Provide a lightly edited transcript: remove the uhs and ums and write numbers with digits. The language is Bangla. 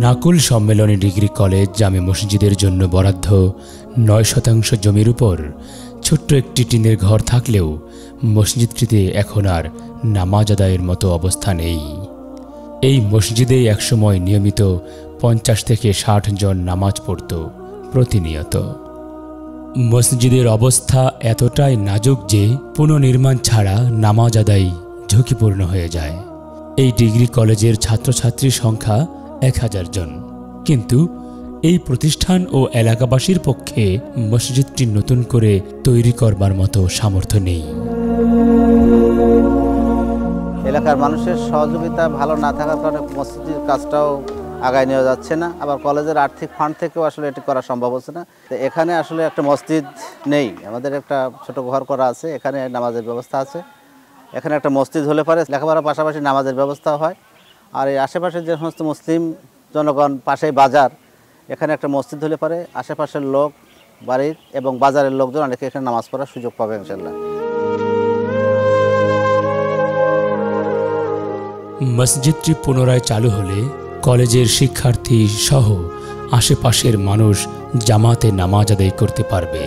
নাকুল সম্মেলনী ডিগ্রি কলেজ জামে মসজিদের জন্য বরাদ্দ ৯% জমির উপর ছোট্ট একটি টিনের ঘর থাকলেও মসজিদটিতে এখন আর নামাজ আদায়ের মতো অবস্থা নেই। এই মসজিদে একসময় নিয়মিত ৫০ থেকে ৬০ জন নামাজ পড়ত প্রতিনিয়ত। মসজিদের অবস্থা এতটাই নাজুক যে পুনর্নির্মাণ ছাড়া নামাজ আদায় ঝুঁকিপূর্ণ হয়ে যায়। এই ডিগ্রি কলেজের ছাত্রছাত্রীর সংখ্যা ১,০০০ জন, কিন্তু এই প্রতিষ্ঠান ও এলাকাবাসীর পক্ষে মসজিদটি নতুন করে তৈরি করবার মতো সামর্থ্য নেই। এলাকার মানুষের সহযোগিতা ভালো না থাকার কারণে মসজিদের কাজটাও আগায় নেওয়া যাচ্ছে না, আবার কলেজের আর্থিক ফান্ড থেকেও আসলে এটি করা সম্ভব হচ্ছে না। তো এখানে আসলে একটা মসজিদ নেই, আমাদের একটা ছোট ঘর করা আছে, এখানে নামাজের ব্যবস্থা আছে। এখানে একটা মসজিদ হলে পারে লেখাপড়ার পাশাপাশি নামাজের ব্যবস্থা হয়। আর এই আশেপাশের যে সমস্ত মুসলিম জনগণ, পাশেই বাজার, এখানে একটা মসজিদ হলে পারে আশেপাশের লোক, বাড়ির এবং বাজারের লোকজন অনেকে এখানে নামাজ পড়ার সুযোগ পাবে ইনশাল্লাহ। মসজিদটি পুনরায় চালু হলে কলেজের শিক্ষার্থী সহ আশেপাশের মানুষ জামাতে নামাজ আদায় করতে পারবে।